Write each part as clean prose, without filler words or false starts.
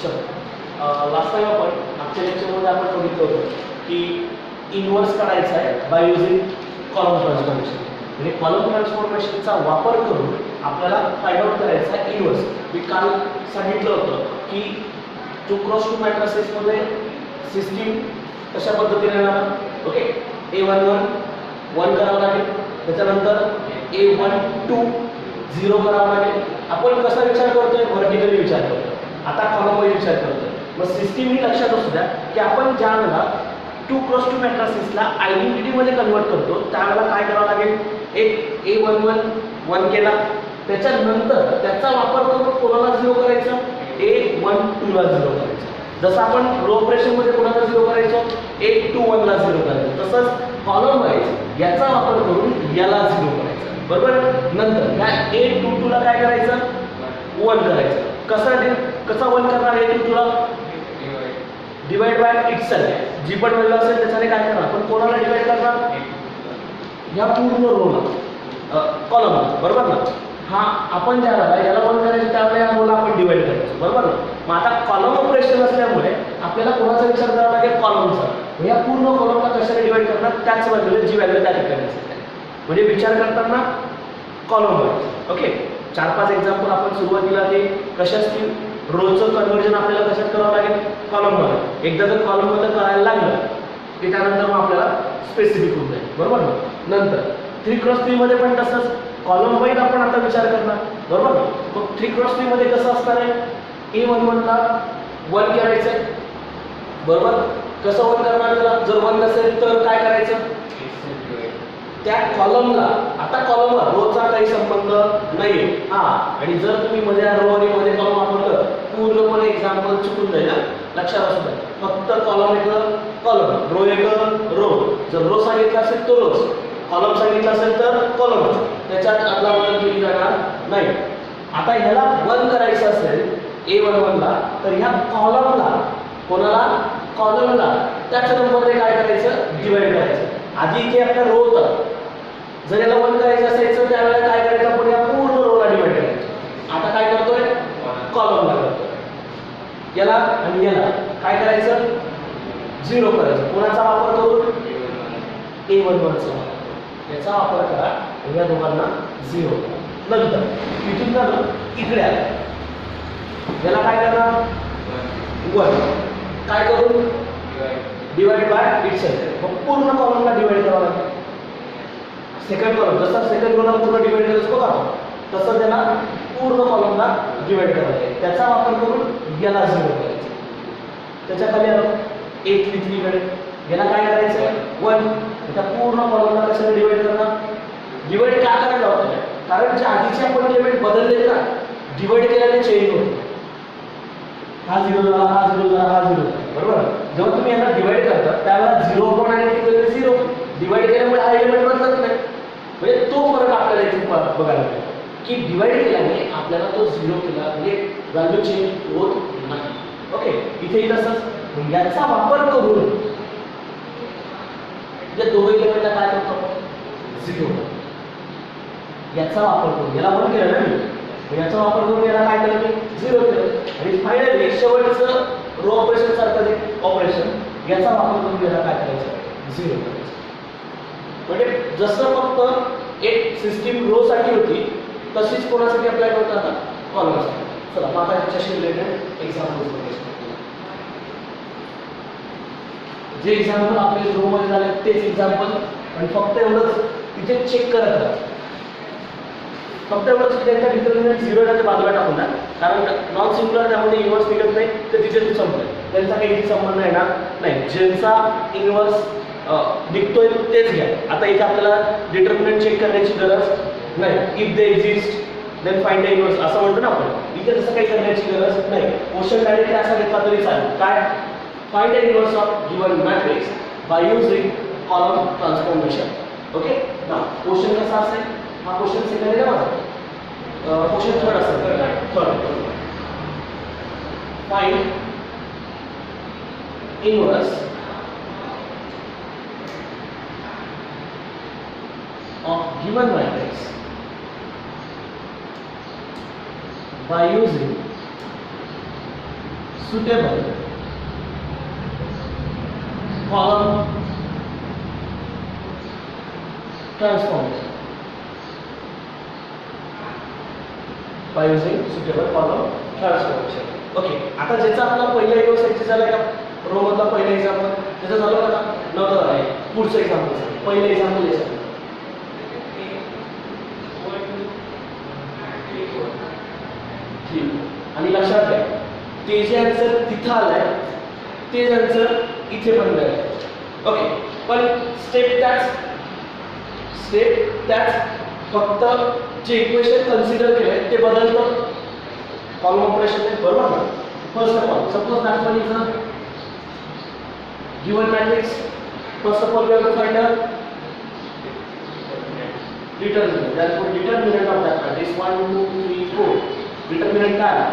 चलो last time आपण मागच्या लेक्चरमध्ये आपण बघितलं होतं की इन्व्हर्स काढायचा आहे बाय युजिंग कॉलम ट्रान्सफॉर्मेशन. म्हणजे कॉलम ट्रान्सफॉर्मेशनचा वापर करून आपल्याला फाइंड आउट करायचा आहे इन्व्हर्स. मी काल सांगितलं होतं की 2 क्रॉस 2 मॅट्रिसेसमध्ये सिस्टीम कशा पद्धतीने राहणार. ओके, A11 1 करावं लागेल, त्याच्यानंतर A12 0 करावं लागेल. आपण कसा विचार करतोय, व्हर्टिकली विचार करतोय. आता कॉलम वाईज विचार करतोय. मग सिस्टीम ही लक्षात असू द्या की आपण ज्या वेळेला 2 क्रॉस 2 मॅट्रिसेसला आयडेंटिटीमध्ये कन्वर्ट करतो त्यावेळेला काय करावं लागेल, एक A11 1 केला, त्याच्यानंतर त्याचा वापर करून कोणाला 0 करायचं, A12 ला 0 करायचं. जसं आपण रो ऑपरेशनमध्ये कोणाला 0 करायचो, A21 ला 0 करायचं, तसंच कॉलम वाईज याचा वापर करून याला 0 करायचं. बरोबर. नंतर या A22 ला काय करायचं, 1 करायचं. कसा 1 करणार A22 ला, डिवाइड बाय इटसेल्फ. जी पण व्हॅल्यू असेल त्याच्याने काय करणार, आपण कोणाला डिवाइड करणार, या पूर्ण रोला कॉलमला. बरोबर ना. हा आपण ज्या वेळेला याला 1 करायचं त्यावेळेला या रोला आपण डिवाइड करायचं. बरोबर ना. मग आता कॉलम ऑपरेशन असल्यामुळे आपल्याला कोणाचा विचार करावा लागेल, कॉलमचा. या पूर्ण कॉलमला कशाने डिवाइड करणार, त्याच व्हॅल्यूला जी व्हॅल्यू त्या ठिकाणी असेल म्हणजे विचार करताना कॉलम वाईज. ओके, 4-5 एक्झाम्पल आपण सुरुवातीला ते कशा असतील, रोचं कन्व्हर्जन आपल्याला कशात करावं लागेल, कॉलममध्ये. एकदा जर कॉलममध्ये करायला लागलं की त्यानंतर मग आपल्याला स्पेसिफिक होऊन जाईल. बरोबर ना. नंतर 3 क्रॉस 3 मध्ये पण तसंच कॉलम वाईज आपण आता विचार करणार. बरोबर ना. मग 3 क्रॉस 3 मध्ये कसं असणार आहे, A11 ला 1 करायचं आहे. बरोबर. कसं 1 करणार त्याला, जर 1 नसेल तर काय करायचं, त्या कॉलमला, आता कॉलमला रोचा काही संबंध नाही. हा, आणि जर तुम्ही मध्ये रो आणि मध्ये कॉलम वापरलं पूर्णपणे एक्झाम्पल चुकून जाईल. लक्षात असू द्या, फक्त कॉलम एक कॉलम, रो एक रो. जर रो सांगितलं असेल तर रोज, कॉलम सांगितलं असेल तर कॉलम, त्याच्यात आदला बदल केली जाणार नाही. आता ह्याला 1 करायचं असेल A11 ला, तर ह्या कॉलमला, कोणाला, कॉलमला त्याच नंबरने काय करायचं, डिवाइड करायचं. आधी इथे आपला रो होता, जर याला 1 करायचं असायचं त्यावेळेला काय करायचं, आपण या पूर्ण रोला डिवाइड करायचं. आता काय करतोय, कॉलमला करतोय. याला आणि याला काय करायचं, 0 करायचं. कोणाचा वापर करून, A11 चा. याचा वापर करा, या दोघांना 0 करा. नंतर इथून झालं, इकडे आलं, याला काय करणार, 1 काय करून, डिवाइड बाय इटसेल्फ. मग पूर्ण कॉलमला डिवाइड करावं लागेल. सेकंड कॉलम, जसं सेकंड कॉलम पूर्ण डिवाइड करायचं बघा, तसं त्याला पूर्ण कॉलमला डिवाइड करावं लागेल. त्याचा वापर करून याला 0 करायचं. त्याच्या खाली आलं A33 कडे, याला काय करायचं, 1. त्या पूर्ण कॉलमला कशाने डिवाइड करणार, डिवाइड का करायला होतं, कारण ज्या आधीचे आपण एलिमेंट बदलले ना, डिवाइड केल्याने चेंज होतो. हा 0 झाला, हा 0 झाला, हा 0 झाला. बरोबर. जेव्हा तुम्ही यांना डिवाइड करता त्यावेळेला 0 पण आणि 0 डिवाइड केल्यामुळे हा एलिमेंट बदलत नाही. म्हणजे तो फरक आपल्याला इथे बघायला मिळतो की डिवाइड केल्याने आपल्याला तो 0 केला म्हणजे व्हॅल्यू चेंज होत नाही. ओके, इथेही तसंच याचा वापर करून या दोघे एलिमेंटला काय करतो आपण, 0. याचा वापर करून याला 1 केलं ना मी, याचा वापर करून याला काय केलं मी, 0 केलं. आणि फायनली शेवटचं रो ऑपरेशन सारखं ऑपरेशन, याचा वापर करून याला काय करायचं, 0 करायचं. म्हणजे जसं फक्त एक सिस्टीम रो साठी होती तशीच कोणासाठी अप्लाय करतात आता, कॉलमसाठी. चला मग आता याच्याशी रिलेटेड एक्झाम्पल्स बघूया. जे एक्झाम्पल आपले रो मध्ये झाले तेच एक्झाम्पल, आणि फक्त एवढंच तिथे चेक करत राहा. फक्त एवढंच त्यांच्या डिटर्मिनंट 0 त्याच्या बाजूला टाकून द्या, कारण नॉन सिंग्युलर त्यामध्ये इन्व्हर्स निघत नाही, तर तिथे संपलं. त्यांचा काही संबंध येणार नाही. ज्यांचा इन्व्हर्स निघतोय तेच घ्या. आता इथे आपल्याला डिटर्मिनंट चेक करण्याची गरज नाही. If they exist then find the inverse असं म्हणतो ना आपण, इथे तसं काही करण्याची गरज नाही. क्वेश्चन डायरेक्टली असा घेतला तरी चालेल. काय, find the inverse of given matrix by using column transformation. Okay, now question कसा असेल, हा क्वेश्चन सेकंड आहे ना माझा, क्वेश्चन थर्ड असेल. Third, find inverse of given matrix by using suitable column transformation by using suitable column transformation. Okay, आता ज्याचा आपला पहिला एक्झाम्पल झाला का, रो मधला पहिला एक्झाम्पल त्याचा झालं का, नव्हतं झालं. पुढचं एक्झाम्पल, पहिलं एक्झाम्पल याचं आणि लक्षात घ्या, ते जे आन्सर तिथं आलंय तेच आन्सर इथे पण मिळालं. ओके, पण स्टेप त्याच फक्त जे इक्वेशन कन्सिडर केलंय ते बदलतं कॉलम ऑपरेशन, बरोबर ना. First of all, suppose that one is a given matrix. First of all, we have to find a determinant. Therefore, determinant of that matrix 1, 2, 3, 4. Determinant काय आहे?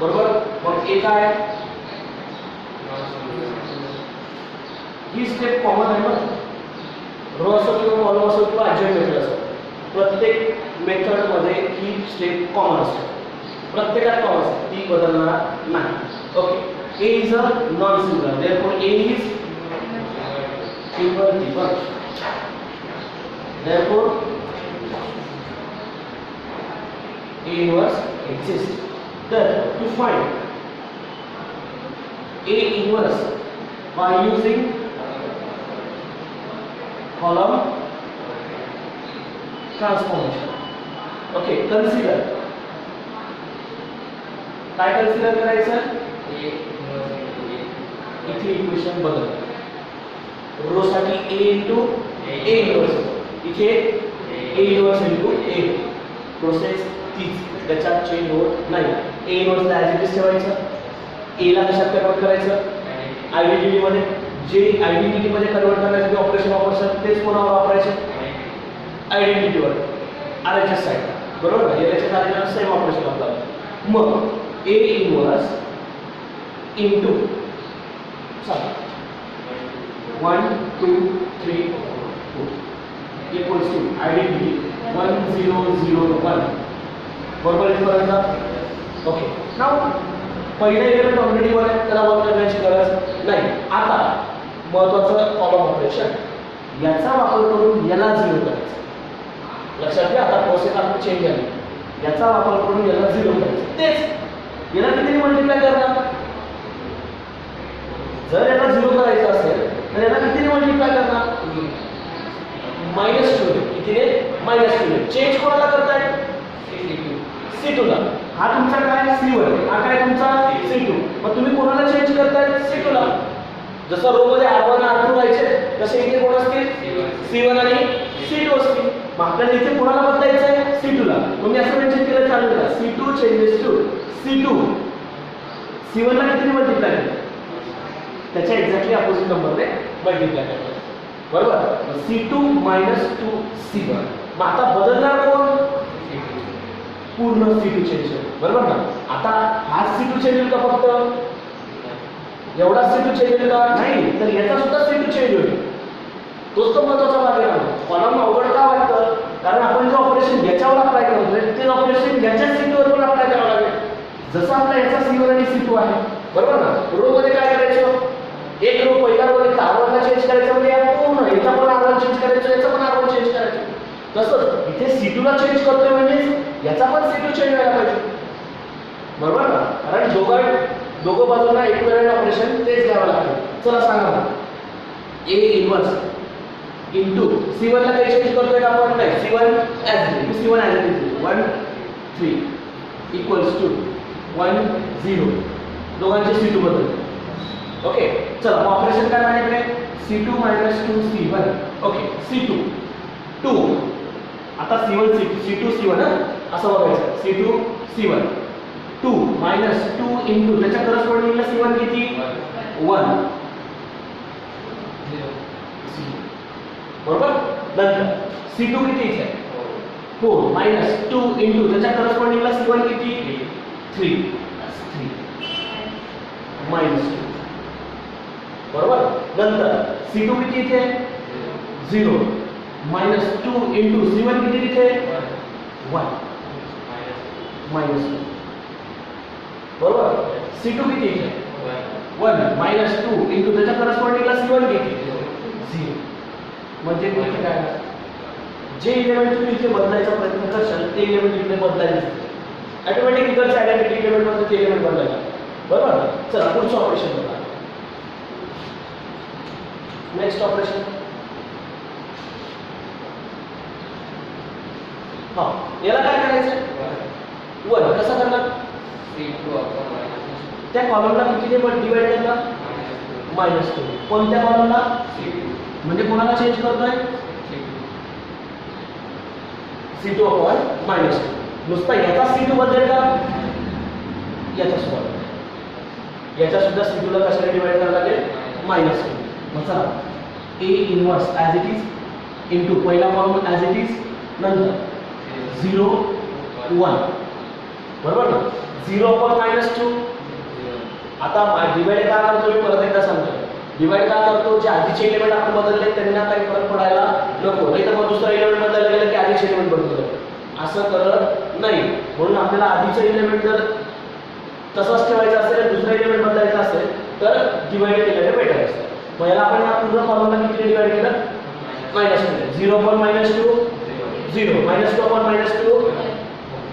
बरोबर. मग एक आहे, ही स्टेप कॉमन आहे ना. रो असो किंवा कॉलम असो किंवा ॲडजॉइंट मेथड असो, प्रत्येक मेथड मध्ये ही स्टेप कॉमन असते, प्रत्येकात कॉमन असते, ती बदलणार नाही. Okay, A is a non-singular, therefore A is invertible. Therefore A inverse exists. Then to find A inverse by using column transformation. Okay, consider. काय कन्सिडर करायचं? इथे इक्वेशन बदल. रो साठी A into A inverse, इथे A inverse into A. Process तीच, त्याच्यात change होत नाही. A inverse ला ॲज इट इज ठेवायचं. A ला कशात कन्वर्ट करायचं? आयडेंटिटी मध्ये. जे आयडेंटिटी मध्ये कन्वर्ट करण्यासाठी ऑपरेशन वापरायचं तेच पुन्हा वापरायचे आयडेंटिटीवर, RHS साइड, बरोबर. LHS RHS सेम ऑपरेशन आपल्याला. मग A inverse into 1, 2, 3, 4 equals to identity 1, 0, 0, 1. बरोबर इथपर्यंत. ओके, नाउ पहिला एलिमेंट ऑलरेडी वन आहे, त्याला वन करण्याची गरज नाही. आता महत्त्वाचं कॉलम ऑपरेशन, याचा वापर करून याला झिरो करायचं. लक्षात घ्या, आता प्रोसेस आपली चेंज झाली. याचा वापर करून याला झिरो करायचं. तेच याला कितीने मल्टिप्लाय करणार? जर याला झिरो करायचं असेल तर याला कितीने मल्टिप्लाय करणार? -2 ने. कितीने? -2 ने. चेंज कोणाला करताय? C2 ला. हा तुमचा काय? C1. हा काय तुमचा? C2. मग तुम्ही कोणाला चेंज करताय? C2 ला. जसं रो मध्ये R1 R2 व्हायचे तसे इथे कोण असतील? C1 आणि C2 असतील. मग आपल्याला इथे कोणाला बदलायचं आहे? C2 ला. तुम्ही असं मेन्शन केलं चालेल का? C2 changes to C2. C1 ला कितीने मल्टिप्लाय केलं? त्याच्या एक्झॅक्टली अपोजिट नंबरने मल्टिप्लाय केलं, बरोबर. C2 - 2 C1. मग आता बदलणार कोण? पूर्ण C2 चेंज होईल, बरोबर ना. आता हा C2 चेंज होईल का? फक्त एवढा C2 चेंज होईल का? नाही, तर याचा सुद्धा C2 चेंज होईल. तोच तो महत्त्वाचा भाग आहे. कॉलम अवघड का वाटतं? कारण आपण जे ऑपरेशन याच्यावर अप्लाय करतोय ते ऑपरेशन याच्या C2 वर पण अप्लाय करावं लागेल. जसं आपला याचा C1 आणि C2 आहे, बरोबर ना. रो मध्ये काय करायचं? एक रो पहिला रो R1 ला चेंज करायचं म्हणजे या पूर्ण याचा पण R1 चेंज करायचं, याचा पण R1 चेंज करायचं. तसंच इथे C2 ला चेंज करतोय म्हणजे याचा पण C2 चेंज व्हायला पाहिजे, बरोबर ना. कारण दोघं बाजूंना इक्विव्हॅलेंट ऑपरेशन तेच घ्यावं लागतं. चला सांगा मला, A इनवर्स इंटू C1 ला काही चेंज करतोय का आपण? नाही. C1 as it is. C1 as it is 1, 3 equals to 1, 0. दोघांचे C2 बदल. ओके, चला ऑपरेशन काय माझ्याकडे? C2 - 2 C1. Okay, C2 2. आता C1 C2 C1 असं बघायचं. C2 C1 2 - 2 इंटू त्याच्या करस्पॉन्डिंगला C1 किती? 1, 0, बरोबर. नंतर C2 किती इथे? 4 - 2 इंटू त्याच्या करस्पॉन्डिंगला C1 किती? 3, 3 -2, बरोबर. नंतर C2 किती इथे? 0 - 2 इंटू C1 किती तिथे? 1, -2 बरोबर. C2 किती आहे 1 -2 इंटू त्याच्या करस्पॉन्डिंगला C1 किती 0. म्हणजे इथे काय जे इलेमेंट तुम्ही इथे बदलायचा प्रयत्न करशाल ते इलेमेंट इथे बदलायचे ऑटोमॅटिक इकडच्या आयडेंटिटी इलेमेंट मध्ये ते इलेमेंट बदलायला. बरोबर. चला पुढचं ऑपरेशन बघा. Next operation. हा याला काय करायचं 1 कसं करणार त्या कॉलमला कितीने डिवाइड करणार -2. कोणत्या कॉलमला म्हणजे कोणाला चेंज करतोय C2 अपॉन -2. नुसता याचा C2 बदलेल का याचा सुद्धा याचा सुद्धा C2 ला कशाने डिवाइड करायला लागेल -2. मग चला A inverse as it is into पहिला कॉलम ॲज इट इज नंतर 0 1 बरोबर ना 0 अपॉन -2. आता डिवाइड का करतो मी परत एकदा सांगतो. डिवाइड का करतो जे आधीचे एलिमेंट आपण बदलले त्यांना काही फरक पडायला नको. नाही तर मग दुसरा एलिमेंट बदलायला गेलं की आधीचे एलिमेंट बदलतो. असं करत नाही. म्हणून आपल्याला आधीचं एलिमेंट जर तसंच ठेवायचं असेल आणि दुसरा एलिमेंट बदलायचा असेल तर डिवाइड केलेलं बेटर असतं. मग याला आपण या पूर्ण कॉलमला किती डिवाइड केलं -2. 0 अपॉन -2 0 -2 अपॉन -2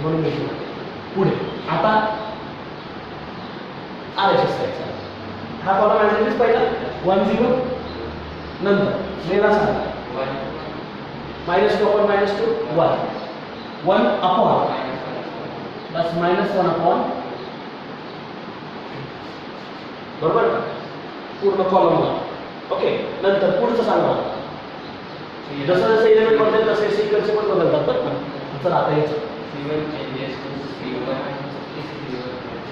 म्हणून घेतलं. पुढे आता RHS करायचा. हा कॉलम ॲज इट इज पहिला 1 0 नंतर मेला सांगा -2 अपॉन -2 1 अपॉन बस -1 अपॉन बरोबर पूर्ण कॉलमला. ओके. नंतर पुढचं सांगा. जसं जसं एलिमेंट बदलेल तसे सिक्वेन्स पण बदलतात बरं ना. चला आता याचं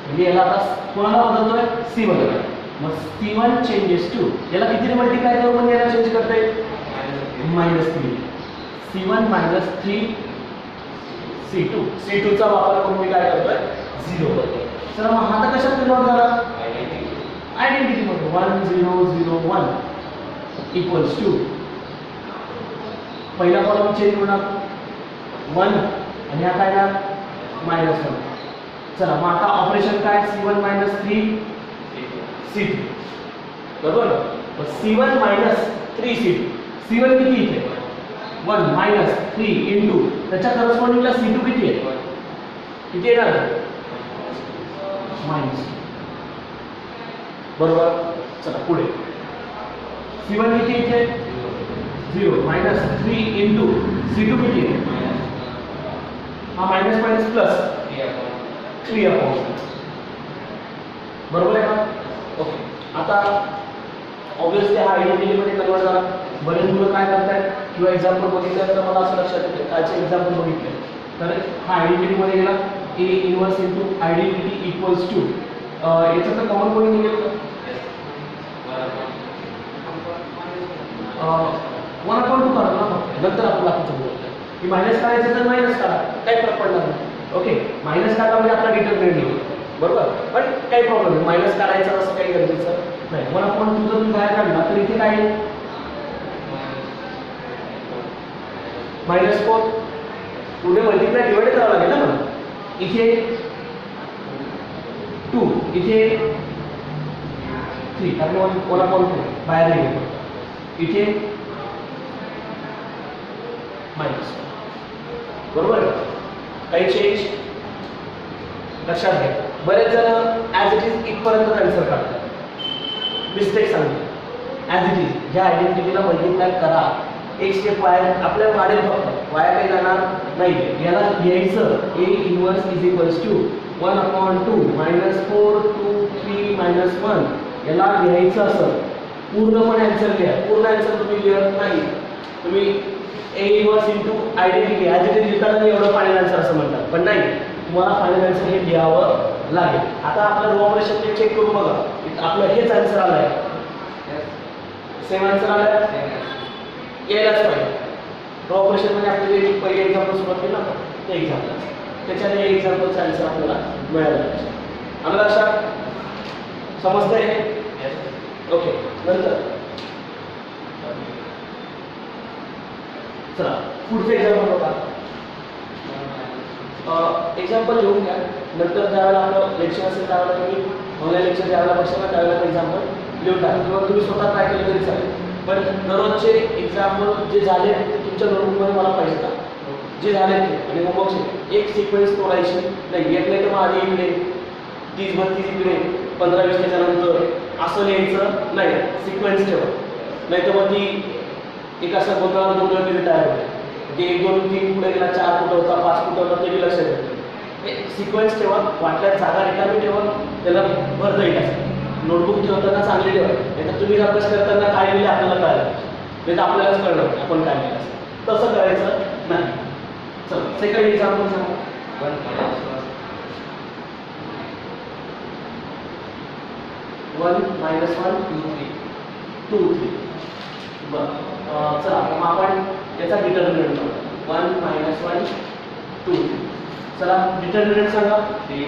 म्हणजे याला आता कोणाला बदलतोय C बदलतोय. मग C1 चेंजेस टू याला कितीने मल्टिप्लाय करून म्हणजे याला चेंज करता येईल -3. C1 -3 C2 C2 चा वापर करून मी काय करतोय 0 बदलतोय. तर मग हा आता कशात कन्वर्ट झाला आयडेंटिटी मध्ये 1 0 0 1 इक्वल्स टू पहिला कॉलम चेंज होणार 1 आणि हा काय ना -1. चला मग आता ऑपरेशन काय C1 -3 C2 बरोबर. मग C1 -3 C2 C1 किती इथे 1 -3 इंटू त्याच्या करस्पॉन्डिंगला C2 किती आहे किती येणार -2 बरोबर. चला पुढे C1 किती इथे 0 -3 इंटू C2 किती आहे हा मायनस मायनस प्लस 3 अपॉन बरोबर आहे का. ओके. आता ऑब्वियसली हा आयडेंटिटी मध्ये कन्वर्ट झाला. बरेच मुलं काय करतात किंवा एक्झाम्पल बघितलं तर मला असं लक्षात येतं कालचे एक्झाम्पल बघितले तर हा आयडेंटिटी मध्ये गेला A inverse into identity equals to याचं तर कॉमन पॉईंट निघेल का 1/2 करा ना फक्त नंतर आपण बाकीचं बोलूया की मायनस करायचं तर मायनस करा काही फरक पडणार नाही. ओके. मायनस काढला म्हणजे आपला डिटर्मिनंट निघेल बरोबर. पण काही प्रॉब्लेम नाही मायनस काढायचं असं काही गरजेचं नाही. 1/2 जर तुम्ही बाहेर काढला तर इथे काय येईल -4 पुढे मल्टिप्लाय डिवाइड करावं लागेल ना मला. इथे 2 इथे 3 कारण 1/2 बाहेर निघेल. इथे मायनस बरोबर. काही चेंज लक्षात घ्या. बरेच जण ॲज इट इज इथपर्यंत आन्सर काढतात. मिस्टेक सांगते ॲज इट इज ह्या आयडेंटिटीला मल्टिप्लाय करा. एक स्टेप वाया आपल्या वाढेल फक्त वाया काही जाणार नाही. याला लिहायचं A inverse is equals to 1/2 -4 2 3 -1 याला लिहायचं असं पूर्णपणे आन्सर लिहा. पूर्ण आन्सर तुम्ही लिहत नाही. तुम्ही A inverse into identity as it is लिहिताना एवढं फायनल आन्सर असं म्हणतात पण नाही तुम्हाला फायनल आन्सर हे लिहावं लागेल. आता आपलं रो ऑपरेशन चेक करून बघा आपलं हेच आन्सर आलं आहे. सेम आन्सर आलं आहे यायलाच पाहिजे. रो ऑपरेशन म्हणजे आपले जे पहिले एक्झाम्पल सुरुवात केलं ना ते एक्झाम्पल त्याच्याने एक्झाम्पलचं आन्सर आपल्याला मिळालं पाहिजे. आलं लक्षात समजतंय हे. ओके. नंतर चला पुढचं एक्झाम्पल बघा. एक्झाम्पल लिहून घ्या. नंतर ज्यावेळेला आपलं लेक्चर असेल त्यावेळेला तुम्ही ऑनलाईन लेक्चर ज्यावेळेला बसणार त्यावेळेला एक्झाम्पल लिहून टाका किंवा तुम्ही स्वतः ट्राय केलं तरी चालेल. पण दररोजचे एक्झाम्पल जे झाले ते तुमच्या नोटबुकमध्ये मला पाहिजे का जे झाले ते आणि होमवर्कचे एक सिक्वेन्स तोडायची नाही. येत नाही तर मग आधी इकडे 30-32 इकडे 15-20 त्याच्यानंतर असं लिहायचं नाही. सिक्वेन्स ठेवा नाही तर मग ती एक असं गोंधळाला गोंधळ तिथे तयार होते. ते 1 2 3 पुढे गेला 4 फुट होता 5 फुट होता ते लक्षात येतं. सिक्वेन्स ठेवा. वाटल्यास जागा रिकामी ठेवा त्याला भरता येईल असं. नोटबुक ठेवताना चांगली ठेवा नाही तर तुम्ही अभ्यास करताना काय लिहिले आपल्याला कळलं नाही तर आपल्यालाच कळलं आपण काय लिहिलं असं. तसं करायचं नाही. चला सेकंड एक्झाम्पल सांगा. 1 -1 2 3 बरं. चला मग आपण याचा डिटर्मिनंट करू. 1 -1 2 3. चला डिटर्मिनंट सांगा. 3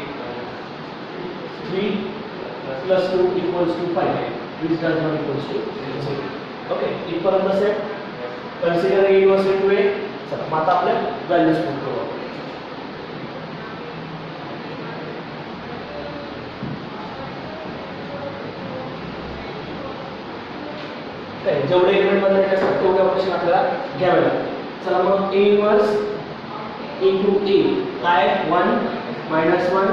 + 2 = 5 which does not equals to 0. Okay इथपर्यंत सेट. कन्सिडर इनव्हर्स इंटू ए. चला मग आता आपल्या व्हॅल्यूज पुट करू. जेवढे एलिमेंट बदलायचे असतात तेवढे ऑपरेशन आपल्याला घ्यावे लागतात. चला मग ए इनव्हर्स इंटू ए काय 1 -1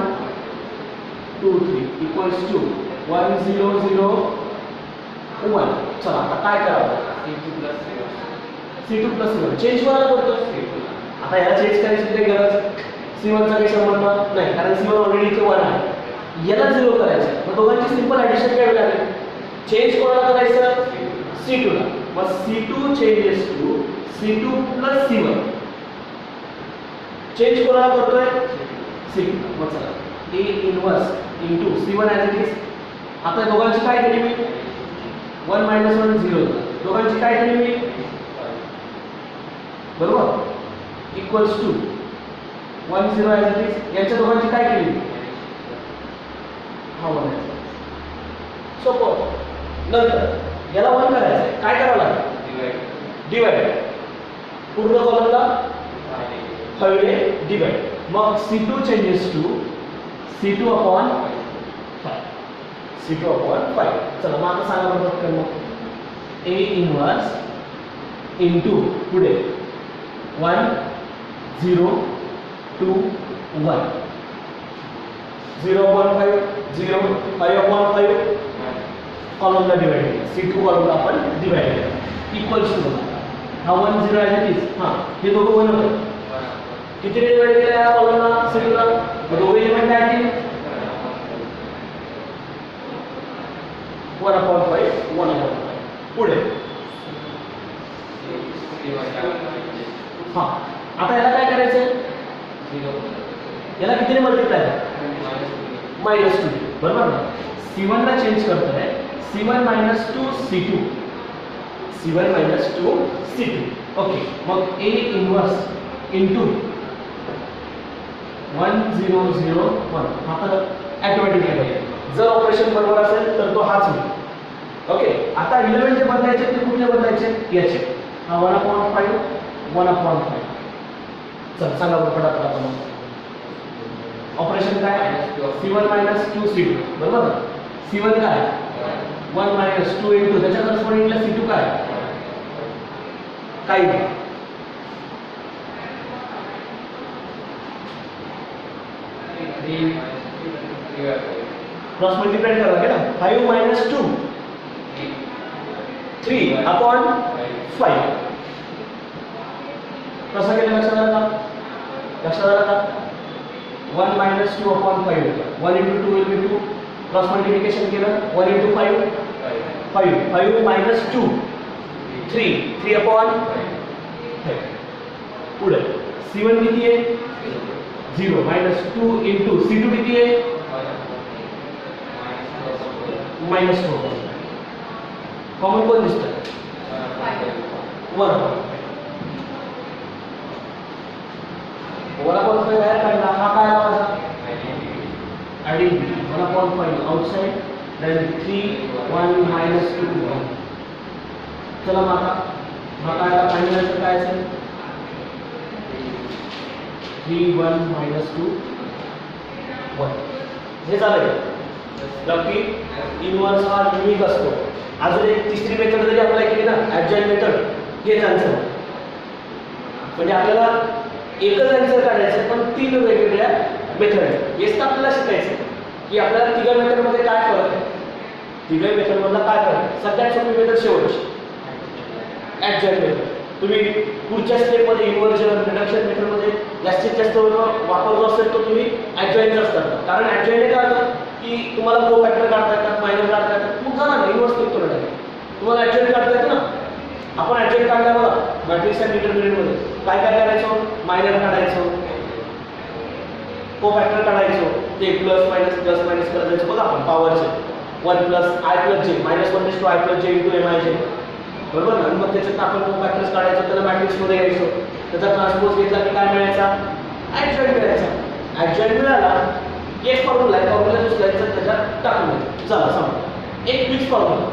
2 3 = 1 0 0 1. चला आता काय करावं. C2 + C1 चेंज करायला पडतो. आता याला चेंज करायची काही गरज C1 चा काही संबंध नाही कारण C1 ऑलरेडी इथे 1 आहे. याला 0 करायचं मग दोघांची सिंपल ॲडिशन करावी लागेल. चेंज कोणाला करायचं C2 ला. मग C2 changes to C2 + C1. Change कोणाला करतोय C2. मग चला A inverse into C1 as it is. आता दोघांची काय केली मी 1 -1 0. दोघांची काय केली मी बरोबर equals to 1 0 as it is. यांच्या दोघांची काय केली हा 1 आहे. सोपं. नंतर याला 1 करायचं काय करावं लागेल डिवाइड. पूर्ण कॉलमला 5 ने डिवाइड. मग C2 changes to C2 upon 5. C2 upon 5. चला मग आता सांगा बरं पटकन मग A इनव्हर्स इंटू पुढे 1 0 2 1 0 upon 5 0 5 upon 5 कॉलमला डिवाइड केला. C2 कॉलमला आपण डिवाइड केला इक्वल्स टू हा 1 0 ॲज इट इज. हां हे दोघं 1 होतं. किती डिवाइड केला या कॉलमला C2 ला दोघे एलिमेंट काय केले 1/5 1/5. पुढे हां आता याला काय करायचं याला कितीने मल्टिप्लाय -2 बरोबर ना. C1 ला चेंज करतोय C1 - 2 C2 C1 - 2 C2. Okay मग A इनव्हर्स इंटू 1 0 0 1. हा तर ऑटोमॅटिक आहे. जर ऑपरेशन बरोबर असेल तर तो हाच होईल. ओके आता इलेमेंट जे बदलायचे ते कुठले बदलायचे याचे. हा 1/5 1/5. चल सांगा बरं पटापट आपण ऑपरेशन काय C1 - 2 C2 बरोबर. C1 काय 1 - 2 इंटू त्याच्या करस्पॉन्डिंगला C2 काय काही नाही. क्रॉस मल्टीप्लाय करावं लागेल ना. 5 - 2 3 upon 5. कसं केलं लक्षात आलं का लक्षात आलं का 1 - 2 upon 5 1 into 2 will be 2. Cross multiplication केलं 1 into 5 5 5 - 2 3 3 upon 5. पुढे C1 किती आहे 0 -2 into C2 किती आहे -4. कॉमन कोण दिसतं 1 1/5 बाहेर काढला. हा काय आवाज आयडेंटिटी 1/5 आउटसाइड देन 3 1 - 2 1. चला मग आता हा काय फायनल आन्सर काय असेल 3 1 मायनस 2 1 हे झालं नक्की इनव्हर्स हा युनिक असतो. अजून एक तिसरी मेथड जरी अप्लाय केली ना ॲडजॉइंट मेथड हेच आन्सर म्हणजे आपल्याला एकच आन्सर काढायचं पण 3 वेगवेगळ्या मेथड आहेत. हेच तर आपल्याला शिकायचं की आपल्याला तिघा मेथडमध्ये काय फरक आहे, तिघा मेथडमधला काय फरक आहे. सगळ्यात सोपी मेथड शेवटची ॲडजॉइंट मेथड. तुम्ही पुढच्या स्टेपमध्ये इन्व्हर्जन रिडक्शन मेथडमध्ये जास्तीत जास्त वापर जो असेल तो तुम्ही ॲडजॉइंटचा असतात. कारण ॲडजॉइंट काय होतं की तुम्हाला को फॅक्टर काढता येतात, मायनर काढता येतात, मग झाला ना इन्व्हर्स निघतो ना तुम्हाला ॲडजॉइंट काढता येतं ना. आपण ॲडजॉइंट काढल्या बघा मॅट्रिक्स अँड डिटर्मिनंटमध्ये काय काय करायचो, मायनर काढायचो, को फॅक्टर काढायचो, ते प्लस मायनस करायचं बघा आपण पॉवरचे 1 प्लस आय प्लस जे -1 I plus J into M I जे बरोबर ना. मग त्याच्यात आपण को फॅक्टर्स काढायचो, त्याला मॅट्रिक्समध्ये घ्यायचो, त्याचा ट्रान्सपोज घेतला की काय मिळायचा, ॲडजॉइंट मिळायचा. ॲडजॉइंट मिळाला एक फॉर्म्युला आहे, फॉर्म्युला दुसऱ्याचा त्याच्यात टाकून द्यायचा. चला समजा एक फिक्स फॉर्म्युला,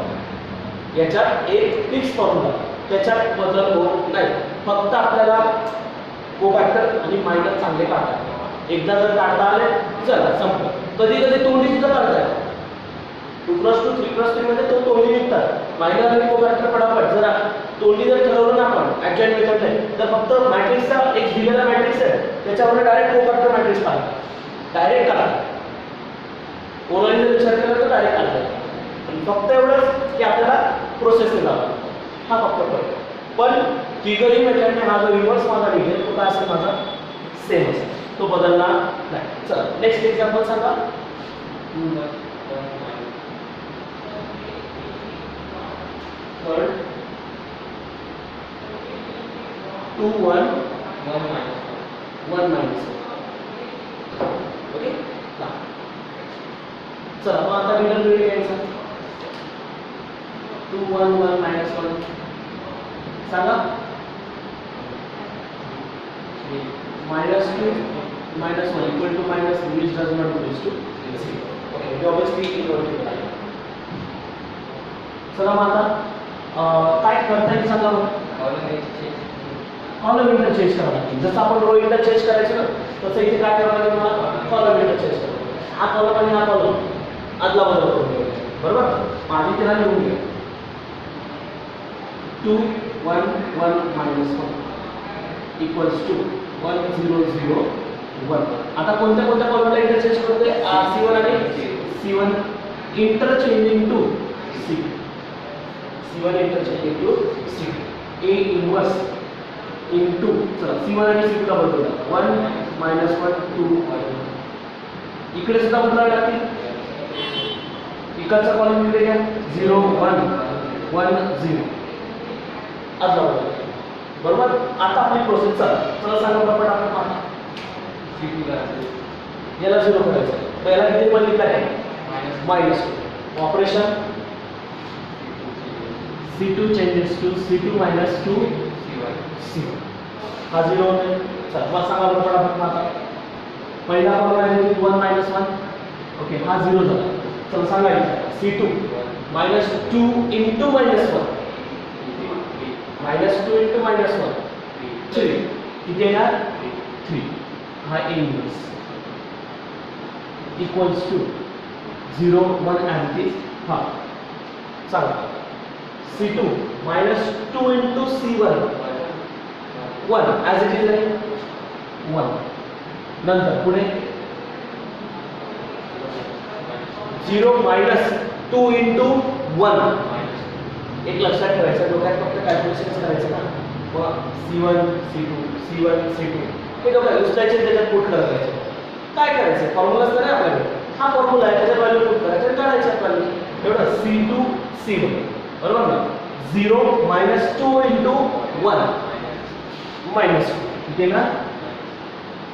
याच्यात एक फिक्स फॉर्म्युला, त्याच्यात बदल होत नाही. फक्त आपल्याला को फॅक्टर आणि मायनस चांगले काढतात. एकदा जर काढता आले चला संपलं. कधी कधी तोंडी सुद्धा काढताय 2+2 3+3 मध्ये तो तोंडी निघतात मायनर आणि को फॅक्टर फटाफट. जरा तोंडी जर ठरवलं ना आपण ॲडजॉइंट मेथडने तर फक्त मॅट्रिक्सचा एक दिलेला मॅट्रिक्स आहे त्याच्यावर डायरेक्ट को फॅक्टर मॅट्रिक्स काढा, डायरेक्ट काढा. ओरली जर विचार केला तर डायरेक्ट काढता. फक्त एवढंच की आपल्याला प्रोसेस करावा हा फक्त फरक. पण तिघही मेथडने हा जो रिव्हर्स माझा निघेल तो काय असेल माझा सेम असेल, तो बदलणार नाही. चला नेक्स्ट एक्झाम्पल सांगा. Third 2 1 1 minus okay. चला मग आता रिटर्न वेळ घ्यायचा 2 1 1 मायनस 1 सांगा. -2 -1 equal to minus which does not reduce to 0. Okay हे ऑब्वियसली इनव्हर्टेबल आहे. चला मग आता काय करता येईल सांगा. कॉलम इंटरचेंज करावं लागेल. जसं आपण रो इंटरचेंज करायचं ना तसं इथे काय करावं लागेल मला, कॉलम इंटरचेंज करावं. हा कॉलम आणि हा कॉलम आदला बदल करून घ्यायचा बरोबर. आधी त्याला लिहून घ्या 2 1 1 मायनस 1 इक्वल्स टू 1 0 0 1. आता कोणत्या कोणत्या कॉलमला इंटरचेंज करतोय, C1 आणि C1 interchanging to C1 interchanging to C. A inverse into चला C1 आणि C2 ला बदलूया 1 -1 2 1. इकडे सुद्धा बदलावे लागतील. इकडचा कॉलम इकडे घ्या 0 1 1 0 आदला बदल बरोबर. आता आपली प्रोसेस चला सांगा पटपट आपण पाहू. याला 0 करायचं, पहिला किती मल्टिप्लाय आहे -2 operation C2 changes to C2 minus 2 C1 हा 0 होते. चला मग सांगा पटपट आपण आता पहिला कॉलम आहे 1 -1 ओके हा 0 झाला. चला सांगा C2 -2 into -1 -2 into -1 3 किती येणार 3. हा A inverse equals to 0 1 and this हा सांगा C2 -2 into C1 1 as it is आहे 1. नंतर पुढे 0 -2 into 1 एक लक्षात ठेवायचं डोक्यात फक्त कॅल्क्युलेशन्स करायचं ना. मग C1 C2 C1 C2 हे डोक्यात उचलायचे त्याच्यात पुट करायचं. काय करायचं फॉर्म्युलाच तर नाही आपल्याकडे, हा फॉर्म्युला आहे त्याच्यात व्हॅल्यू पुट करायचं आणि काढायचं व्हॅल्यू. एवढं C2 C1 बरोबर ना. 0 -2 into 1 -2 किती ना.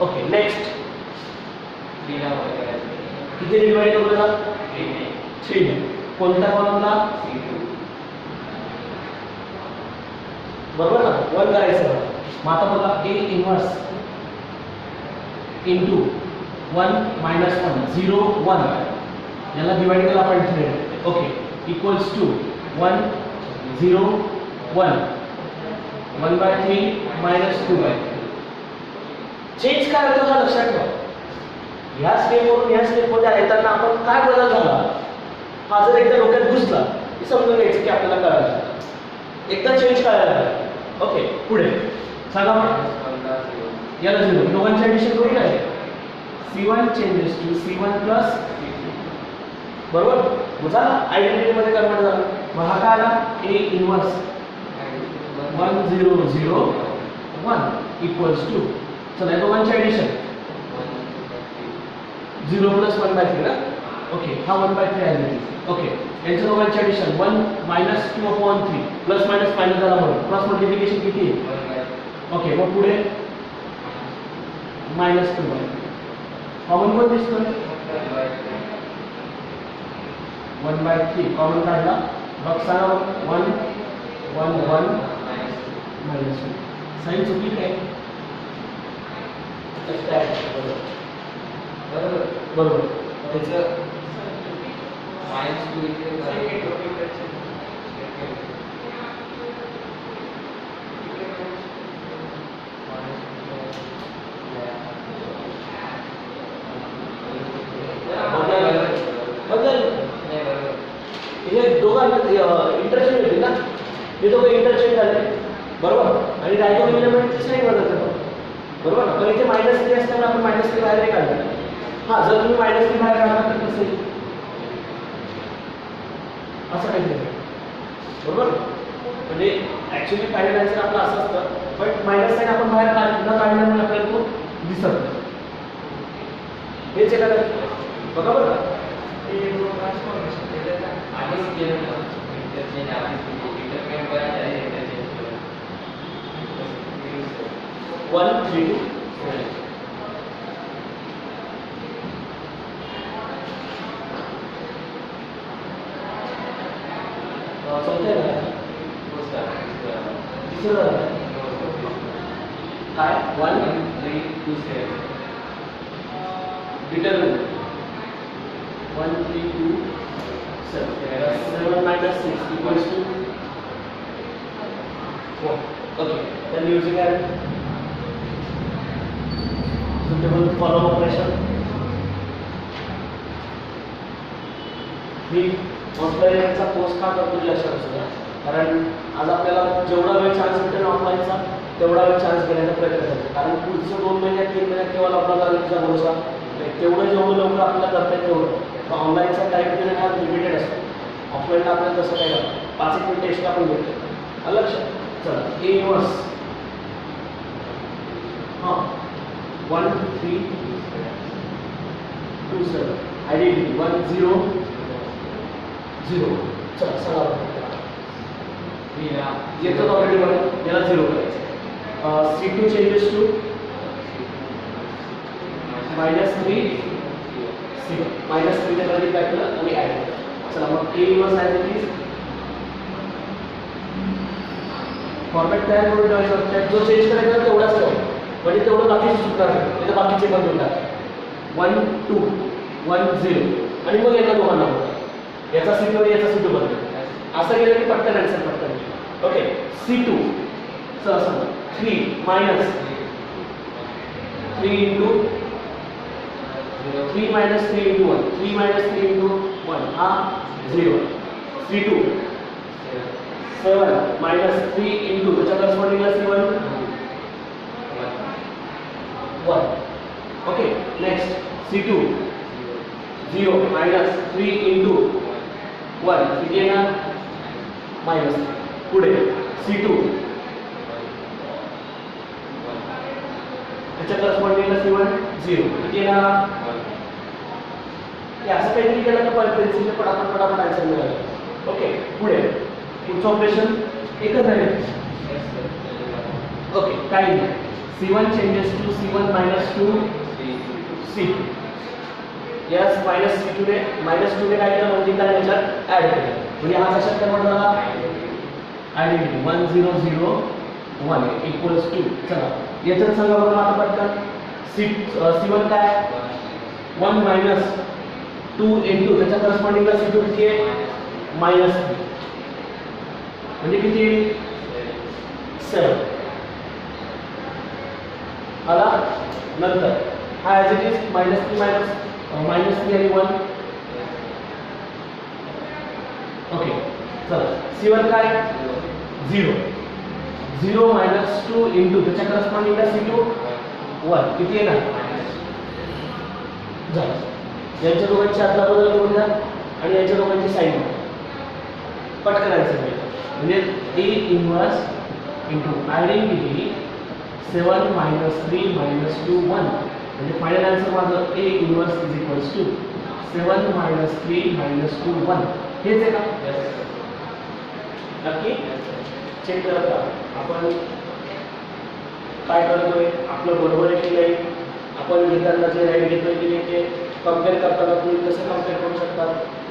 ओके नेक्स्ट किती डिवाइड करू ना 3 कोणत्या कॉलमला बरोबर ना 1 करायचं. मग आता बघा A इनवर्स इंटू 1 -1 0 1 याला डिवाइड केला आपण 3 ओके इक्वल्स टू 1 0 1 1/3 -2/3 चेंज काय होतो हा लक्षात ठेवा. ह्या स्टेपवरून ह्या स्टेपमध्ये येताना आपण काय बदल झाला हा जर एकदा डोक्यात घुसला की समजून घ्यायचं की आपल्याला कळायला एकदा चेंज करायला लागला. ओके पुढे सांगा मग याला 0 दोघांचे ऍडिशन करून काय C1 changes to C1 plus बरोबर. मग झाला आयडेंटिटी मध्ये कन्वर्ट झाला. मग हा काय आला A इनवर्स 1 0 0 1 इक्वल्स टू चला या दोघांचे ऍडिशन 0 प्लस 1 बाय 3 ना. ओके हा 1 बाय 3 आहे. ओके यांच्या दोघांचे addition 1 minus 2 upon 3 plus minus minus झाला म्हणून क्रॉस मल्टिप्लिकेशन किती आहे. ओके मग पुढे मायनस 2 कॉमन कोण दिसतोय 1 बाय 3 कॉमन काढला बघ सांगा 1 1 1 मायनस 2 साइन चुकी काय बरोबर त्याचं -2 इथे बदल हे दोघांना इंटरचेंज होते ना. हे दोघं इंटरचेंज झाले बरोबर आणि डायगोनल एलिमेंटची साइन बदलतात बरोबर ना. पण इथे मायनस 3 असताना आपण मायनस 3 बाहेर काढलं. हां जर तुम्ही मायनस 3 बाहेर काढला तर कसं येईल असं काहीतरी बरोबर. म्हणजे ॲक्च्युली फायनल आन्सर आपला असं असतं पण मायनस साइन आपण बाहेर न काढल्यामुळे आपल्याला तो दिसत नाही. हेच एखादं बघा बरं का आधीच केलं ना इंटरचेंज आधीच इंटरचेंज करायचं आहे इंटरचेंज 1 3 2 चौथ्या तिसरं काय 1 3 2 7 determinant 1 3 2 7 7 minus 6 equals to 4. Okay, then using a suitable column operation मी ऑफलाईनचा कोर्स का करतो लक्षात असू द्या. कारण आज आपल्याला जेवढा वेळ चान्स भेटेल ऑफलाईनचा तेवढा वेळ चान्स घेण्याचा प्रयत्न करायचा. कारण पुढचं 2 महिन्यात 3 महिन्यात केव्हा लॉकडाऊन झाल्याचा भरोसा तेवढं जेवढं लवकर आपल्याला करता येईल तेवढं. ऑनलाईनचा टाईम पिरियड हा लिमिटेड असतो. ऑफलाईनला आपल्याला तसं काय करतो 5 एक मिनिट एक्स्ट्रा पण भेटतो. लक्षात चला A इनवर्स हां 1 3 2 7 आयडेंटिटी 1 0 0 चला चला येतो ऑलरेडी बघा याला 0 करायचं. C2 चेंजेस टू -3 6 -3 च्या खाली काय केलं आणि ॲड केलं. चला मग A inverse as it is format तयार करून ठेवायचं. त्यात जो चेंज करायचा तेवढाच ठेवा म्हणजे तेवढं बाकीचे सुटणार नाही. त्याचं बाकीचे बंद होतात 1 2 1 0 आणि मग याला दोघांना होतं याचा C2 आणि याचा C2 बदल असं केलं की पटकन आन्सर पटकन. ओके C2 चला सांगा 3 minus 3 into 3 minus 3 into 1 3 minus 3 into 1 हा 0 C2 7 minus 3 into त्याच्या corresponding C1 1 okay next C2 0 minus 3 into 1 किती येणार मायनस. पुढे C2 त्याच्या corresponding C1 0 किती येणार असं काहीतरी केलं तर पेन्सिलने पटापट आन्सर मिळाला. ओके पुढे पुढचं ऑपरेशन एकच आहे. ओके काही नाही C1 changes to C1 minus 2 C yes minus C2 ने -2 ने काय केलं मल्टिप्लाय याच्यात ॲड केलं म्हणजे हा कशात कन्वर्ट झाला आयडेंटिटी 1 0 0 1 इक्वल्स टू. चला याच्यात सांगा बरं आता पटकन C1 काय 1 minus 2 into त्याच्या करस्पॉन्डिंगला C2 किती आहे -3 म्हणजे किती 7 आला नंतर हा ॲज इट इज -3 -3 आणि 1 ओके चला C1 काय 0 0 -2 इंटू त्याच्या करस्पॉन्डिंगला C2 1 किती येणार झालं यांच्या दोघांची आदला बदल करून द्या आणि यांच्या दोघांची साईन पटकन आन्सर मिळेल म्हणजे A इन्व्हर्स इंटू आयडेंटिटी 7 -3 -2 1 म्हणजे फायनल आन्सर माझं A inverse is equals to 7 -3 -2 1 हेच आहे का नक्की चेक करत का आपण काय करतोय आपलं बरोबर आहे की नाही आपण घेताना जे राईट घेतोय की नाही ते कम्पेअर करताना तुम्ही कसं कम्पेअर करू शकता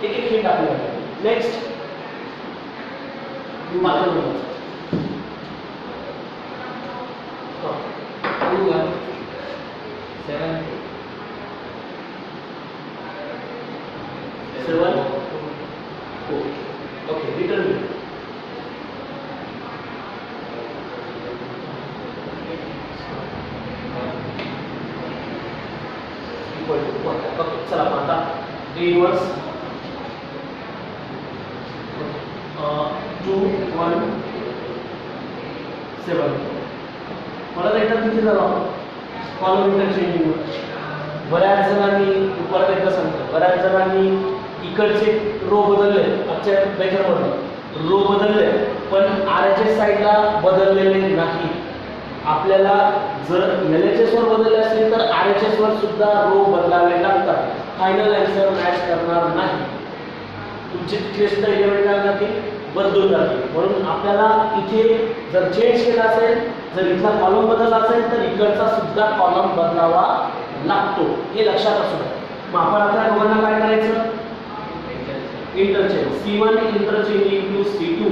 एक एक हिंट आपल्याला नेक्स्ट मात्र 2 1 7 7 ओके रिटर्न ओके चला मग आता A इन्व्हर्स 2 1 7 मला रिटर्न किती झाला कॉलम इंटरचेंजिंग बऱ्याच जणांनी परत एकदा सांगतो बऱ्याच जणांनी इकडचे रो बदलले आजच्या बेकरमध्ये रो बदलले पण RHS साईडला बदललेले नाही आपल्याला जर LHS वर बदलले असेल तर RHS वर सुद्धा रो बदलावे लागतात फायनल आन्सर मॅच करणार नाही तुमचे तिथले सुद्धा एलिमेंट काय जातील बदलून जातील म्हणून आपल्याला इथे जर चेंज केला असेल जर इथला कॉलम बदलला असेल तर इकडचा सुद्धा कॉलम बदलावा लागतो हे लक्षात असू द्या मग आपण आपल्या दोघांना काय करायचं interchange C1 interchange into C2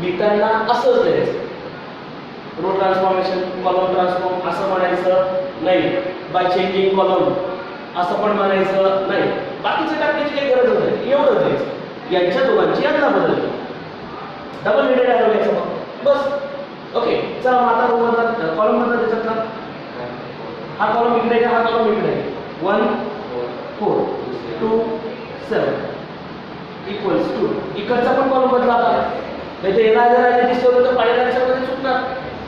लिहिताना असंच द्यायचं रो ट्रान्सफॉर्मेशन कॉलम ट्रान्सफॉर्म असं म्हणायचं नाही बाय चेंजिंग कॉलम असं पण म्हणायचं नाही बाकीचं टाकण्याची काही गरज नाही एवढंच द्यायचं यांच्या दोघांची यांना बदलली डबल हेडेड ॲरो घ्यायचं मग बस ओके चला मग आता रो बदला कॉलम बदला त्याच्यातला हा कॉलम इकडे घ्या हा कॉलम इकडे 1 4 2 7 इक्वल्स टू इकडचा पण कॉलम बदला आता नाही तर येणार जर आधी दिसलं तर फायनल आन्सरमध्ये चुकणार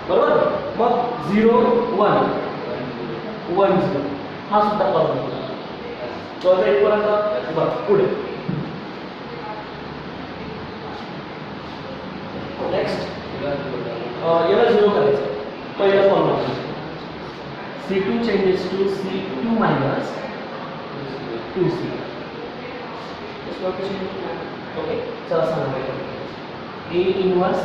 बरोबर मग 0 1 1 0 हा सुद्धा कॉलम बदला तो आता इथपर्यंत बरं पुढे नेक्स्ट याला 0 करायचं पहिला column C2 changes to C2 minus 2C okay चला सांगा A इन्व्हर्स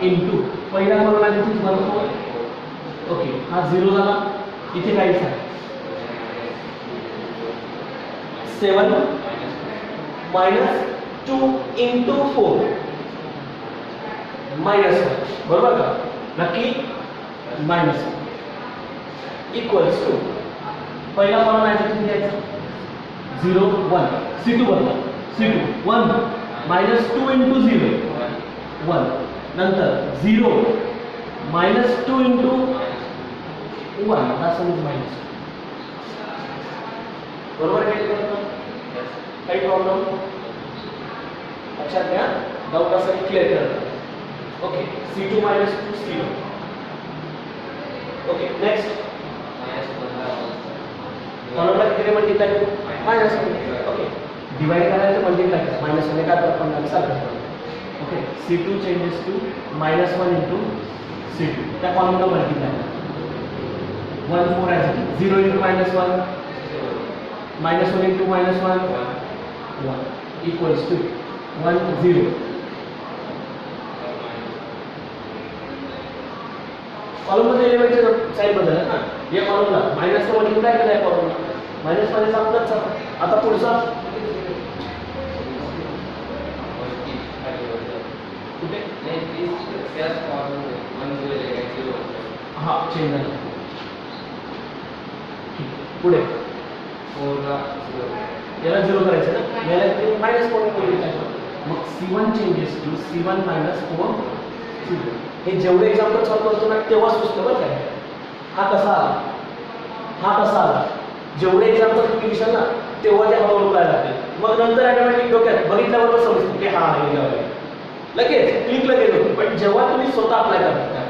इंटू पहिला कॉलम आहे तिथे बनतो ओके हा 0 झाला इथे काय आहे 7 -2 into 4 -1 बरोबर का नक्की -1 इक्वल्स टू पहिला कॉलम आहे तिथे द्यायचा 0 1 C2 बदला C2 1 -2 into 0 1 नंतर 0 -2 into 1 that's means minus बरोबर आहे काही प्रॉब्लेम लक्षात घ्या डाऊट असेल क्लिअर करा ओके C2 -2 0 ओके नेक्स्ट कॉलमला किती मल्टिप्लाय करू मायनस ओके डिवाइड करायचं मल्टिप्लाय करा मायनस मध्ये काय फरक पडणार सारखं okay C2 changes to -1 into C2 त्या कॉलमला मल्टिप्लाय करा 1 4 आहे 0 into -1 -1 into -1 1 equals to 1 0 column मध्ये एलिमेंटचे साइन बदल आहे ना या कॉलमला मायनस ला मल्टिप्लाय केला आहे कॉलमला मायनस मध्ये सांगतात आता पुढचा कुठे हा चेंज झाला पुढे 4 ला याला 0 करायचं ना याला -4 मल्टिप्लाय मग C1 चेंजेस टू C1 -4 हे जेवढे एक्झाम्पल सॉल्व करतो ना तेव्हा सुचतं बरं काय हा कसा आला, हा कसा आला, जेवढे एक्झाम्पल तुम्ही दिसाल ना तेव्हा ते हळूहळू काय लागते. मग नंतर ऑटोमॅटिक डोक्यात बघितल्याबरोबर समजतं की हा हे आहे, लगेच क्लिक लगेच होतं. पण जेव्हा तुम्ही स्वतः अप्लाय करता,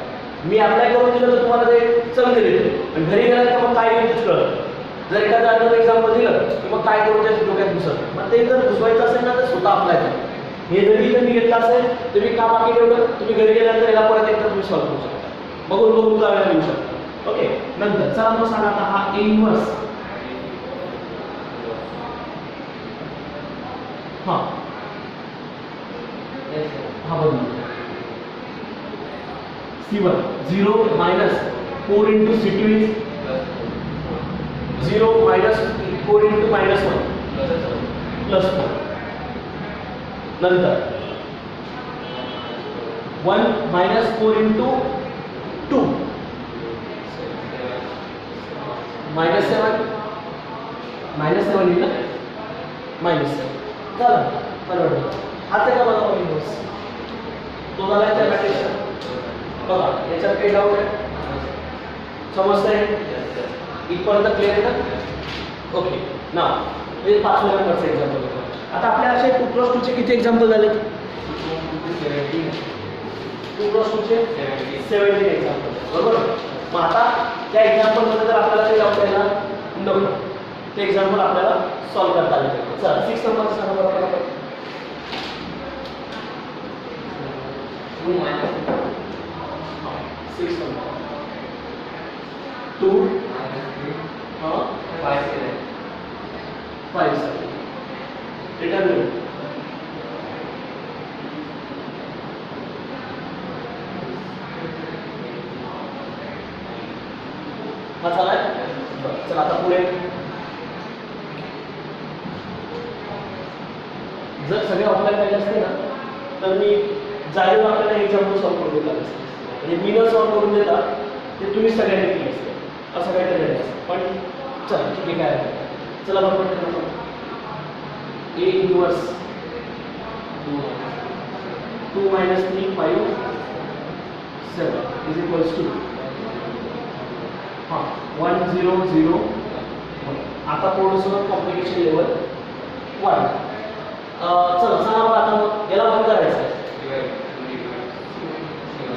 मी अप्लाय करून दिलं तर तुम्हाला ते चांगले देते, पण घरी गेला तर मग काय येतेच कळत. जर एखादं अनदर एक्झाम्पल दिलं की मग काय करून त्याच्या डोक्यात घुसत. मग ते जर घुसवायचं असेल ना तर स्वतः अप्लाय करा. हे जरी तुम्ही घेतलं असेल तर मी का बाकी ठेवलं, तुम्ही घरी गेल्यानंतर याला परत एकदा तुम्ही सॉल्व्ह करू शकता, बघून बघून करायला येऊ शकता. ओके, नंतर चला मग सांगा आता हा इनव्हर्स. हां हा बघू, C1 0 minus 4 into C2 is 0 minus 4 into minus 1 plus 4. नंतर 1 minus 4 into 2 minus 7 येईल ना, minus 7 चला बरोबर. आता का बघा इनव्हर्स तो झाला त्या मॅट्रिक्सचा. बघा याच्यात काही डाऊट आहे, समजतंय, इथपर्यंत क्लिअर आहे ना. ओके, नाव हे 5व्या नंबरचं एक्झाम्पल होतं. आता आपल्या असे 2+2चे किती एक्झाम्पल झाले? 2+2चे 17 एक्झाम्पल, बरोबर. मग आता त्या एक्झाम्पलमध्ये जर आपल्याला काही डाऊट आहे ना, नको ते एक्झाम्पल आपल्याला सॉल्व्ह करता आले. चला 6 नंबरचं सांगा बरोबर. 2 minus 6 नंबर 2 हां 5 7 5 7 रिटर्न हा झालाय. चला आता पुढे, जर सगळे अप्लाय केले असते ना तर मी जागेवर आपल्याला एक्झाम्पल सॉल्व्ह करून देत असते, म्हणजे मी न सॉल्व्ह करून देता ते तुम्ही सगळ्यांनी केले असते, असं काहीतरी झालं असतं. पण चला ठीक आहे, काय आहे. चला बरोबर. ए inverse 2 minus 3 5 7 is equals to 1 0 0 1. आता थोडंसं कॉम्प्लिकेशन लेवल 1. चला सांगा मला आता मग याला बंद करायचं आहे.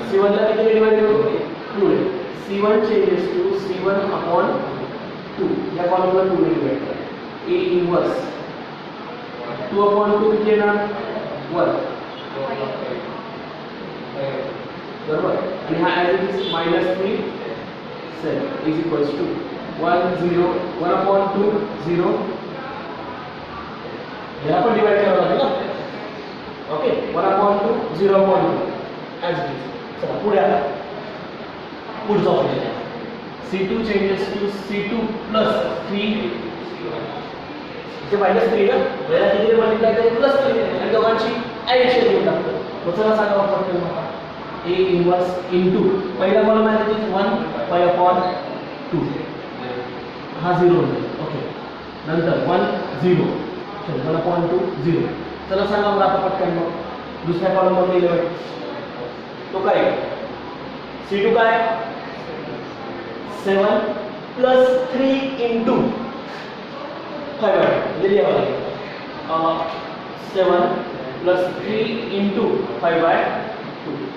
C1 ला किती डिवाइड करू? 2 ने. C1 changes to C1 upon 2. या कॉलमला 2 ने डिवाइड करा. A इनव्हर्स 2 upon 2 किती येणार? 1. बरोबर. आणि हा as it is -3 7 is equals to 1 0 1 upon 2 0. याला पण डिवाइड करावं लागेल ना. Okay, 1 upon 2 0 upon 2 as it is. चला पुढे आता पुढचा ऑप्शन आहे. C2 changes to C2 plus 3. इथे -3 ना, याला किती मल्टिप्लाय करेल? +3 आणि दोघांची ॲडिशन घेऊन टाकतो. मग चला सांगा वापरतो आता A इनव्हर्स इनटू पहिला कॉलम आहे तिथे 1 5 upon 2 हा 0 होईल. ओके, नंतर 1 0 1 upon 2 0. चला सांगा मला आता पटकन मग दुसऱ्या कॉलममध्ये 11 तो काय C2 काय 7 plus 3 into 5 लिहिली आहे 7 plus 3 into 5/2.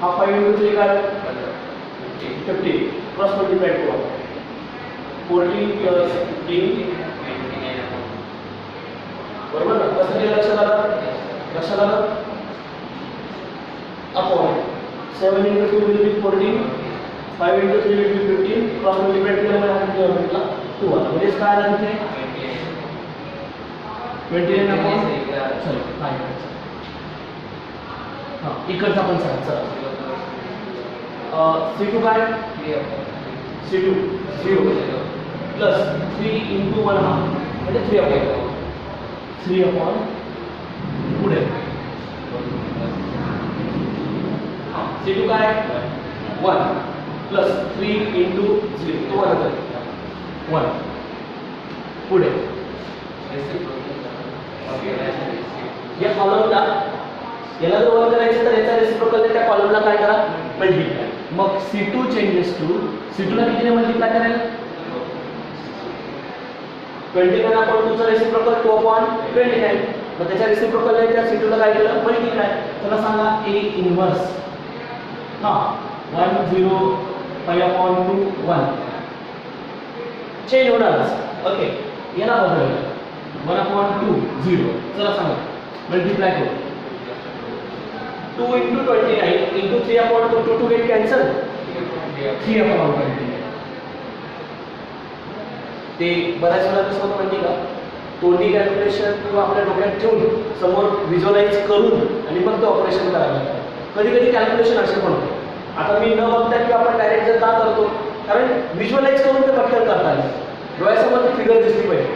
हा 5 into 3 काय 50. क्रॉस मल्टिप्लाय करू आपण 14 plus 15 बरोबर ना. कसं ते लक्षात आलं upon 7 into 2 will be 14, 5 into 3 will be 15. Cross multiply केल्यामुळे हा किती होईल? 2 आला. म्हणजे काय आलं तिथे 29 अपॉन सॉरी 5. हां इकडचा पण सांग. चला C2 काय C2 0 प्लस 3 into 1 हाफ म्हणजे 3 upon पुढे C2 काय 1 प्लस 3 into 0 तो 1 आहे 1 पुढे या कॉलमला याला जर 1 करायचं तर याचा रेसिप्रोकल त्या कॉलमला काय करा मल्टिप्लाय. मग C2 changes to C2 ला कितीने मल्टिप्लाय करेल 29 अपॉन 2 चा रेसिप्रोकल 2 अपॉन 29. मग त्याच्या रेसिप्रोकलने त्या C2 ला काय केलं मल्टिप्लाय. चला सांगा A इन्व्हर्स 105 अपॉन 2 1 चेंज होणारच. ओके याला बदललं 1 अपॉन 2 0. चला सांगा मल्टिप्लाय करू 2 into 29 into 3 upon 2 to get cancel 3 upon 29. ते बऱ्याच वेळा कसं होतं माहिती का तोंडी कॅल्क्युलेशन किंवा आपल्या डोक्यात ठेवून समोर व्हिज्युअलाइज करून आणि मग ते ऑपरेशन करायला लागतं. कधी कधी कॅल्क्युलेशन असे पण होते. आता मी न बघता की आपण डायरेक्ट जर का करतो कारण व्हिज्युअलाइज करून ते पटकन करता आलं डोळ्यासमोर ती फिगर दिसली पाहिजे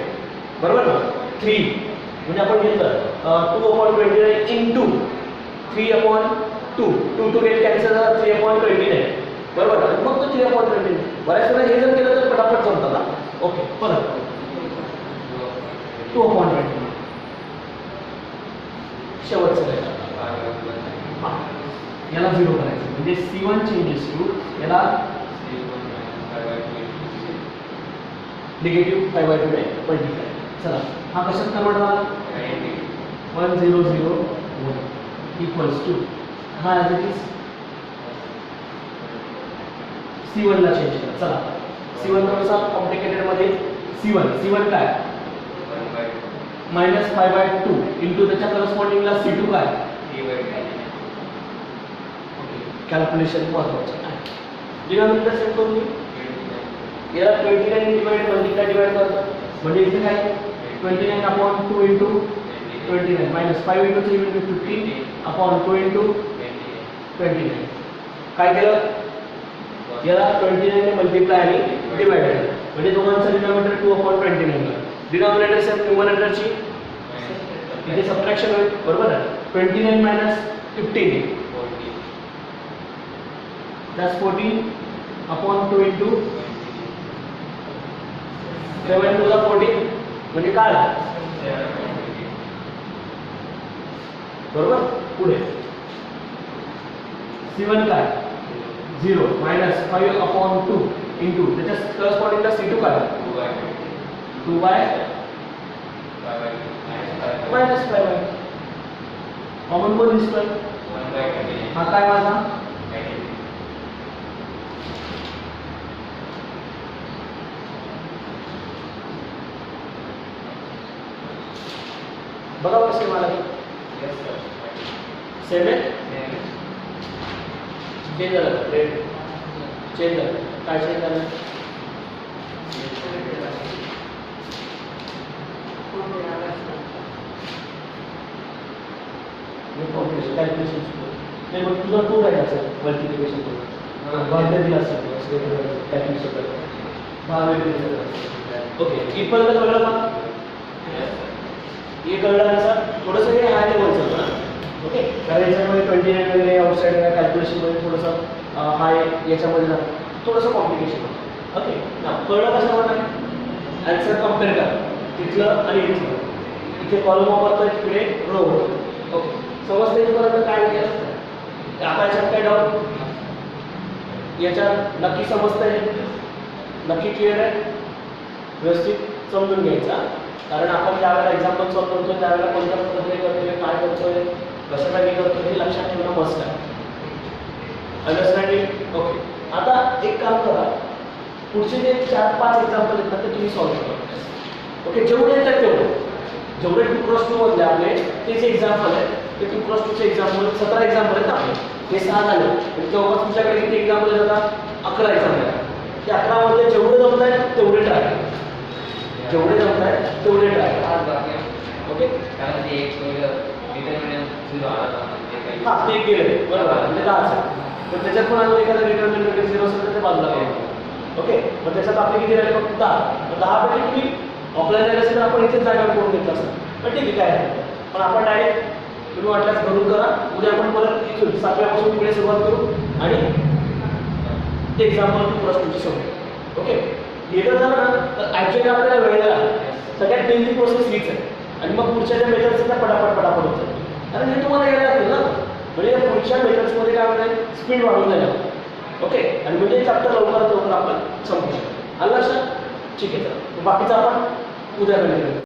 बरोबर ना. 3 म्हणजे आपण घेतलं 2 upon 29 into 3 upon 2 2 to get cancel 3 upon 29 बरोबर. मग तो 3 upon 29 बऱ्याच वेळा हे जर केलं तर पटापट जमतं ना. ओके परत 2 upon 29 शेवटचं हां याला 0 करायचं म्हणजे C1 चेंजेस टू याला निगेटिव्ह 5/2 ने मल्टिप्लाय. चला हा कशात कन्वर्ट झाला 1001 equals to हा ॲज इट इज C1 ला चेंज करा. चला C1 थोडासा कॉम्प्लिकेटेड मध्ये C1 काय -5/2 इंटू त्याच्या करस्पॉन्डिंगला C2 काय कॅल्क्युलेशन महत्त्वाचं आहे. डिनॉमिनेटर सेट करून याला 29 डिवाइड मल्टिप्लाय डिवाइड करतो म्हणजे इथे काय 29 upon 2 into 29 minus 5 into 3 will be 15 upon 2 into 29. काय केलं याला 29 ने मल्टिप्लाय आणि डिवाइड केलं म्हणजे दोघांचा डिनॉमिनेटर 2 upon 29 ला डिनॉमिनेटर सेम न्यूमरेटरची इथे सबट्रॅक्शन होईल बरोबर आहे. 29 minus 15 that's 14 upon 2 into 7 to the 14 म्हणजे काय बरोबर. पुढे C1 काय 0 minus 5 upon 2 into त्याच्या करस्पॉन्डिंगला C2 काय 2/5 minus 5 कॉमन कोण दिसतोय हा काय माझा बरोबर सेम आला सेम आहे चेंज झालं रेट चेंज झालं काय चेंज झालं कॅल्क्युलेशन नाही मग तुझा टू राहायचा मल्टिप्लिकेशन दिला असेल कॅल्क्युलेशन ओके इक्वल तर कळलं मग हे कळलं असं थोडंसं हे हाय लेवलचं होतं ना. ओके कारण याच्यामध्ये 29 वगैरे आउटसाईड कॅल्क्युलेशनमध्ये थोडंसं हाय याच्यामध्ये जातं थोडंसं कॉम्प्लिकेशन होतं. ओके ना कळलं कसं म्हणणार ॲन्सर कम्पेअर करा तिथलं आणि इथलं इथे कॉलम वापरतो तिकडे रो होतो. ओके समजतं इथपर्यंत काय केलं आता याच्यात काय डाऊट याच्यात नक्की समजतंय नक्की क्लिअर आहे व्यवस्थित समजून घ्यायचा. कारण आपण ज्यावेळेला एक्झाम्पल सॉल्व करतो त्यावेळेला कोणत्या पद्धतीने करतोय काय करतोय कशासाठी करतोय हे लक्षात ठेवणं मस्त आहे. Understanding okay. आता एक काम करा पुढचे जे 4-5 एक्झाम्पल येतात ते तुम्ही सॉल्व करा. ओके जेवढे येतात तेवढे जेवढे 2x2 मधले आपले तेच एक्झाम्पल आहेत ते 2x2चे एक्झाम्पल 17 एक्झाम्पल आहेत आपले हे 6 झाले आणि तेव्हा तुमच्याकडे किती एक्झाम्पल येतात 11 एक्झाम्पल आहेत. ते 11 मध्ये जेवढे जमत आहेत तेवढे ट्राय जेवढे जमत आहेत तेवढे ट्राय ओके. कारण ते एक डिटर्मिनंट 0 आला हां ते गेले बरोबर म्हणजे 10 असेल तर त्याच्यात पण अजून एखादा डिटर्मिनंट 0 असेल तर ते बाजूला करू. ओके मग त्याच्यात आपले किती राहिले फक्त 10 पैकी तुम्ही ऑफलाईन राहिले असेल तर आपण इथेच जागा करून घेतलं असेल पण ठीक आहे काय आहे पण आपण डायरेक्ट तुम्ही वाटल्यास घरून करा उद्या आपण परत इथून 7व्यापासून पुढे सुरुवात करू आणि ते एक्झाम्पल तुमची समजू. ओके हे जर झालं ना तर ॲक्च्युअली आपल्याला वेळ लागला सगळ्यात मेनली प्रोसेस हीच आहे आणि मग पुढच्या ज्या मेथड्स आहेत त्या पटापट होतात कारण हे तुम्हाला यायला लागतं ना म्हणजे या पुढच्या मेथड्समध्ये काय होतं स्पीड वाढून जाईल ओके, आणि म्हणजे चॅप्टर लवकरात लवकर आपण संपू शकतो. आलं लक्षात? ठीक आहे, चला बाकीचं आपण उद्या कंटिन्यू करू.